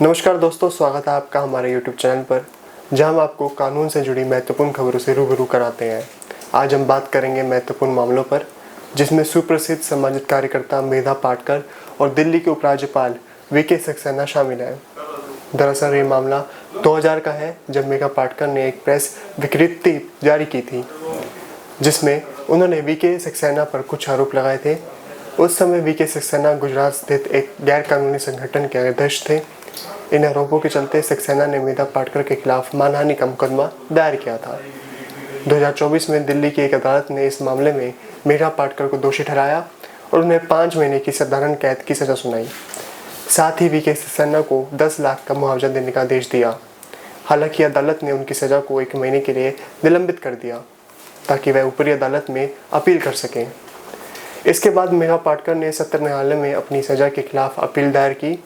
नमस्कार दोस्तों, स्वागत है आपका हमारे YouTube चैनल पर, जहां हम आपको कानून से जुड़ी महत्वपूर्ण खबरों से रूबरू कराते हैं। आज हम बात करेंगे महत्वपूर्ण मामलों पर, जिसमें सुप्रसिद्ध सामाजिक कार्यकर्ता मेधा पाटकर और दिल्ली के उपराज्यपाल वीके सक्सेना शामिल हैं। दरअसल ये मामला 2000 का है, जब मेधा पाटकर ने एक प्रेस विज्ञप्ति जारी की थी, जिसमें उन्होंने वीके सक्सेना पर कुछ आरोप लगाए थे। उस समय वीके सक्सेना गुजरात स्थित एक गैर कानूनी संगठन के अध्यक्ष थे। इन आरोपों के चलते सक्सेना ने मेधा पाटकर के खिलाफ मानहानि का मुकदमा दायर किया था। 2024 में दिल्ली की एक अदालत ने इस मामले में मेधा पाटकर को दोषी ठहराया और उन्हें 5 महीने की साधारण कैद की सजा सुनाई। साथ ही वीके सक्सेना को 10 लाख का मुआवजा देने का आदेश दिया। हालांकि अदालत ने उनकी सजा को 1 महीने के लिए निलंबित कर दिया, ताकि वह ऊपरी अदालत में अपील कर सकें। इसके बाद मेधा पाटकर ने सत्र न्यायालय में अपनी सजा के खिलाफ अपील दायर की।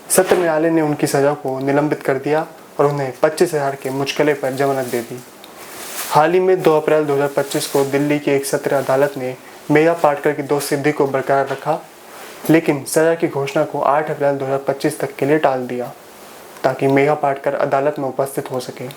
सत्र न्यायालय ने उनकी सजा को निलंबित कर दिया और उन्हें 25,000 के मुचकले पर जमानत दे दी। हाल ही में 2 अप्रैल 2025 को दिल्ली की एक सत्र अदालत ने मेधा पाटकर की दोषसिद्धि को बरकरार रखा, लेकिन सजा की घोषणा को 8 अप्रैल 2025 तक के लिए टाल दिया, ताकि मेधा पाटकर अदालत में उपस्थित हो सके।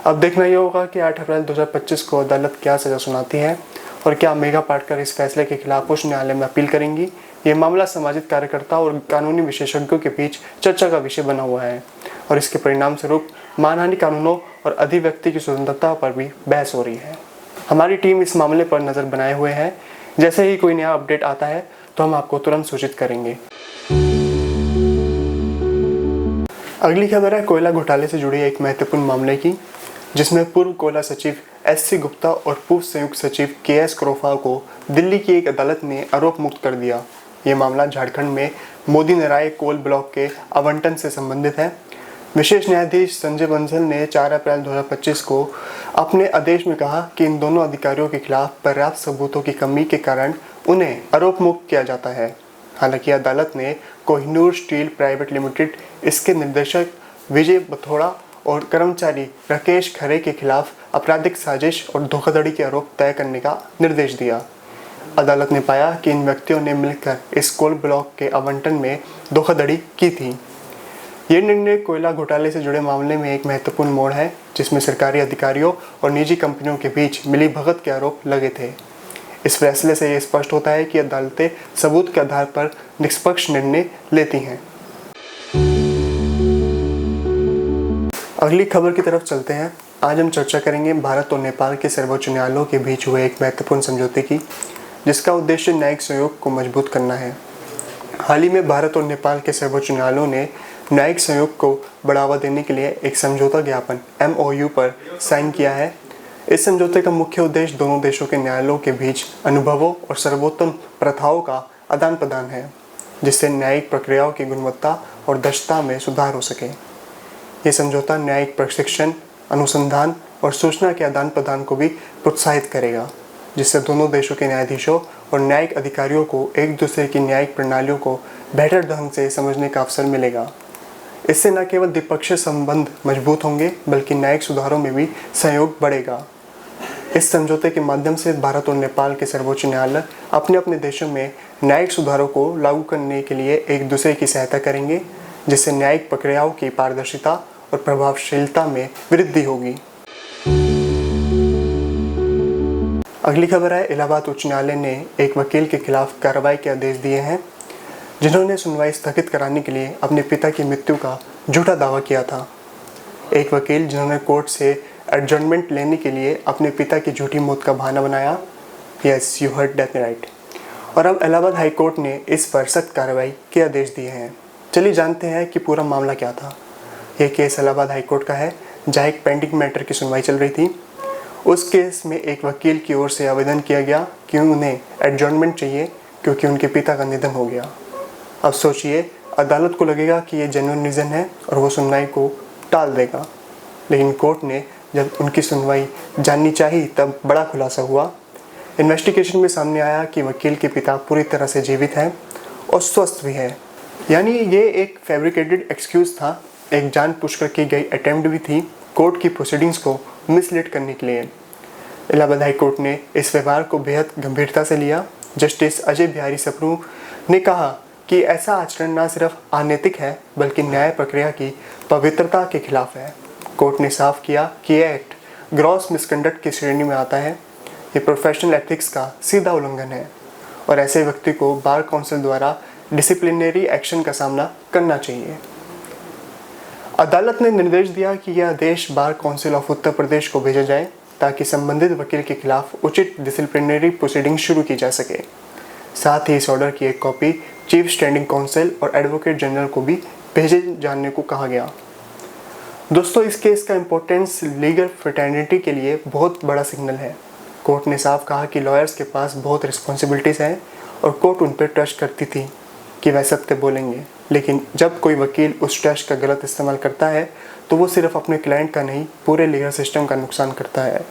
अब देखना ये होगा कि 8 अप्रैल 2025 को अदालत क्या सजा सुनाती है और क्या मेधा पाटकर इस फैसले के खिलाफ उच्च न्यायालय में अपील करेंगी। ये मामला सामाजिक कार्यकर्ता और कानूनी विशेषज्ञों के बीच चर्चा का विषय बना हुआ है और इसके परिणाम स्वरूप मानहानि कानूनों और अभिव्यक्ति की स्वतंत्रता पर भी बहस हो रही है। हमारी टीम इस मामले पर नज़र बनाए हुए है। जैसे ही कोई नया अपडेट आता है तो हम आपको तुरंत सूचित करेंगे। अगली खबर है कोयला घोटाले से जुड़ी एक महत्वपूर्ण मामले की, जिसमें पूर्व कोयला सचिव SC गुप्ता और पूर्व संयुक्त सचिव KS क्रोफा को दिल्ली की एक अदालत ने आरोप मुक्त कर दिया। ये मामला झारखंड में मोदी नराय कोल ब्लॉक के आवंटन से संबंधित है। विशेष न्यायाधीश संजय बंसल ने 4 अप्रैल 2025 को अपने आदेश में कहा कि इन दोनों अधिकारियों के खिलाफ पर्याप्त सबूतों की कमी के कारण उन्हें आरोप मुक्त किया जाता है। हालांकि अदालत ने कोहिनूर स्टील प्राइवेट लिमिटेड, इसके निदेशक विजय बथोड़ा और कर्मचारी राकेश खरे के खिलाफ आपराधिक साजिश और धोखाधड़ी के आरोप तय करने का निर्देश दिया। अदालत ने पाया कि इन व्यक्तियों ने मिलकर इस कोल ब्लॉक के आवंटन में धोखाधड़ी की थी। ये निर्णय कोयला घोटाले से जुड़े मामले में एक महत्वपूर्ण मोड़ है, जिसमें सरकारी अधिकारियों और निजी कंपनियों के बीच मिलीभगत के आरोप लगे थे। इस फैसले से ये स्पष्ट होता है कि अदालतें सबूत के आधार पर निष्पक्ष निर्णय लेती हैं। अगली खबर की तरफ चलते हैं। आज हम चर्चा करेंगे भारत और नेपाल के सर्वोच्च न्यायालयों के बीच हुए एक महत्वपूर्ण समझौते की, जिसका उद्देश्य न्यायिक सहयोग को मजबूत करना है। हाल ही में भारत और नेपाल के सर्वोच्च न्यायालयों ने न्यायिक सहयोग को बढ़ावा देने के लिए एक समझौता ज्ञापन MOU पर साइन किया है। इस समझौते का मुख्य उद्देश्य दोनों देशों के न्यायालयों के बीच अनुभवों और सर्वोत्तम प्रथाओं का आदान प्रदान है, जिससे न्यायिक प्रक्रियाओं की गुणवत्ता और दक्षता में सुधार हो सके। ये समझौता न्यायिक प्रशिक्षण, अनुसंधान और सूचना के आदान प्रदान को भी प्रोत्साहित करेगा, जिससे दोनों देशों के न्यायाधीशों और न्यायिक अधिकारियों को एक दूसरे की न्यायिक प्रणालियों को बेहतर ढंग से समझने का अवसर मिलेगा। इससे न केवल द्विपक्षीय संबंध मजबूत होंगे, बल्कि न्यायिक सुधारों में भी सहयोग बढ़ेगा। इस समझौते के माध्यम से भारत और नेपाल के सर्वोच्च न्यायालय अपने अपने देशों में न्यायिक सुधारों को लागू करने के लिए एक दूसरे की सहायता करेंगे, जिससे न्यायिक प्रक्रियाओं की पारदर्शिता और प्रभावशीलता में वृद्धि होगी। अगली खबर है, इलाहाबाद उच्च न्यायालय ने एक वकील के खिलाफ कार्रवाई के आदेश दिए हैं, जिन्होंने सुनवाई स्थगित कराने के लिए अपने पिता की मृत्यु का झूठा दावा किया था। एक वकील जिन्होंने कोर्ट से एडजॉर्नमेंट लेने के लिए अपने पिता की झूठी मौत का बहाना बनाया। Yes, you heard that right. और अब इलाहाबाद हाई कोर्ट ने इस पर सख्त कार्रवाई के आदेश दिए हैं। चलिए जानते हैं कि पूरा मामला क्या था। यह केस इलाहाबाद हाई कोर्ट का है, जहाँ एक पेंडिंग मैटर की सुनवाई चल रही थी। उस केस में एक वकील की ओर से आवेदन किया गया कि उन्हें एडजॉर्नमेंट चाहिए, क्योंकि उनके पिता का निधन हो गया। अब सोचिए, अदालत को लगेगा कि ये जेन्युइन रीज़न है और वो सुनवाई को टाल देगा, लेकिन कोर्ट ने जब उनकी सुनवाई जाननी चाहिए तब बड़ा खुलासा हुआ। इन्वेस्टिगेशन में सामने आया कि वकील के पिता पूरी तरह से जीवित हैं और स्वस्थ भी है। यानी ये एक फैब्रिकेटेड एक्सक्यूज़ था, एक जानबूझकर की गई अटेम्प्ट भी थी कोर्ट की प्रोसीडिंग्स को मिसलीड करने के लिए। इलाहाबाद हाई कोर्ट ने इस व्यवहार को बेहद गंभीरता से लिया। जस्टिस अजय बिहारी सप्रू ने कहा कि ऐसा आचरण न सिर्फ अनैतिक है बल्कि न्याय प्रक्रिया की पवित्रता के खिलाफ है। कोर्ट ने साफ किया कि यह एक्ट ग्रॉस मिसकंडक्ट की श्रेणी में आता है। ये प्रोफेशनल एथिक्स का सीधा उल्लंघन है और ऐसे व्यक्ति को बार काउंसिल द्वारा डिसिप्लिनरी एक्शन का सामना करना चाहिए। अदालत ने निर्देश दिया कि यह आदेश bar council of Uttar Pradesh को भेजा जाए ताकि संबंधित वकील के खिलाफ उचित डिसिप्लिनरी प्रोसीडिंग शुरू की जा सके। साथ ही इस ऑर्डर की एक कॉपी चीफ स्टैंडिंग काउंसिल और एडवोकेट जनरल को भी भेजे जाने को कहा गया। दोस्तों, इस केस का इम्पोर्टेंस लीगल फ्रेटर्निटी के लिए बहुत बड़ा सिग्नल है। कोर्ट ने साफ कहा कि लॉयर्स के पास बहुत रिस्पॉन्सिबिलिटीज़ हैं और कोर्ट उन पर ट्रस्ट करती थी कि वह सत्य बोलेंगे, लेकिन जब कोई वकील उस ट्रस्ट का गलत इस्तेमाल करता है तो वो सिर्फ अपने क्लाइंट का नहीं पूरे लीगल सिस्टम का नुकसान करता है।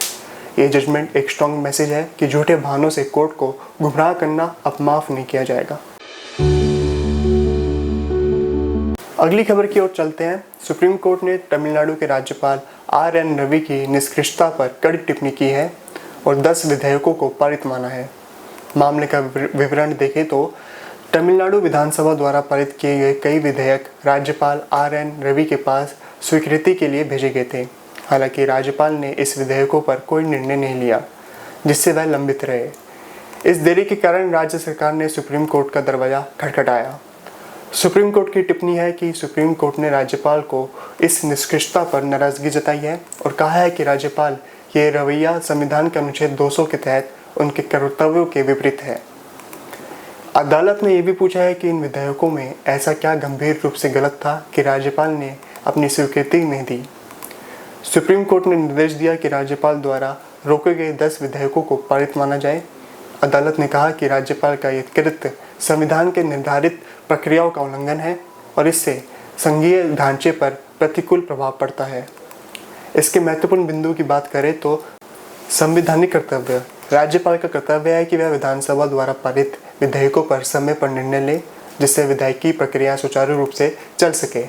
ये जजमेंट एक स्ट्रॉन्ग मैसेज है कि झूठे बहानों से कोर्ट को गुमराह करना अब माफ़ नहीं किया जाएगा। अगली खबर की ओर चलते हैं। सुप्रीम कोर्ट ने तमिलनाडु के राज्यपाल RN रवि की निष्क्रियता पर कड़ी टिप्पणी की है और 10 विधेयकों को पारित माना है। मामले का विवरण देखें तो तमिलनाडु विधानसभा द्वारा पारित किए गए कई विधेयक राज्यपाल RN रवि के पास स्वीकृति के लिए भेजे गए थे। हालांकि राज्यपाल ने इस विधेयकों पर कोई निर्णय नहीं लिया, जिससे वह लंबित रहे। इस देरी के कारण राज्य सरकार ने सुप्रीम कोर्ट का दरवाजा खटखटाया। सुप्रीम कोर्ट की टिप्पणी है कि सुप्रीम कोर्ट ने राज्यपाल को इस निष्क्रियता पर नाराजगी जताई है और कहा है कि राज्यपाल ये रवैया संविधान के अनुच्छेद 200 के तहत उनके कर्तव्यों के विपरीत है। अदालत ने यह भी पूछा है कि इन विधेयकों में ऐसा क्या गंभीर रूप से गलत था कि राज्यपाल ने अपनी स्वीकृति नहीं दी। सुप्रीम कोर्ट ने निर्देश दिया कि राज्यपाल द्वारा रोके गए 10 विधेयकों को पारित माना जाए। अदालत ने कहा कि राज्यपाल का यह कृत्य संविधान के निर्धारित प्रक्रियाओं का उल्लंघन है और इससे संघीय ढांचे पर प्रतिकूल प्रभाव पड़ता है। इसके महत्वपूर्ण बिंदु की बात करें तो संवैधानिक कर्तव्य। राज्यपाल का कर्तव्य है कि वह विधानसभा द्वारा पारित विधेयकों पर समय पर निर्णय ले, जिससे विधायिकी प्रक्रिया सुचारू रूप से चल सके।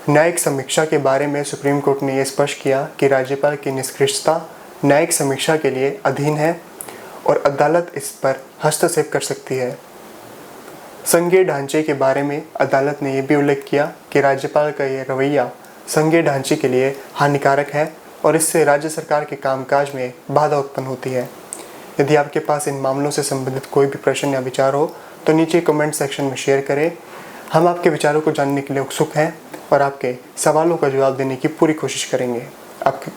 न्यायिक समीक्षा के बारे में सुप्रीम कोर्ट ने यह स्पष्ट किया कि राज्यपाल की निष्क्रियता न्यायिक समीक्षा के लिए अधीन है और अदालत इस पर हस्तक्षेप कर सकती है। संघीय ढांचे के बारे में अदालत ने यह भी उल्लेख किया कि राज्यपाल का यह रवैया संघीय ढांचे के लिए हानिकारक है और इससे राज्य सरकार के कामकाज में बाधा उत्पन्न होती है। यदि आपके पास इन मामलों से संबंधित कोई भी प्रश्न या विचार हो तो नीचे कमेंट सेक्शन में शेयर करें। हम आपके विचारों को जानने के लिए उत्सुक हैं और आपके सवालों का जवाब देने की पूरी कोशिश करेंगे।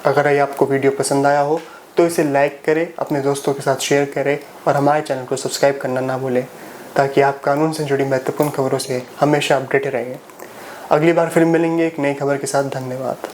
अगर ये आपको वीडियो पसंद आया हो तो इसे लाइक करें, अपने दोस्तों के साथ शेयर करें और हमारे चैनल को सब्सक्राइब करना ना भूलें, ताकि आप कानून से जुड़ी महत्वपूर्ण खबरों से हमेशा अपडेटेड रहेंगे। अगली बार फिर मिलेंगे एक नई खबर के साथ। धन्यवाद।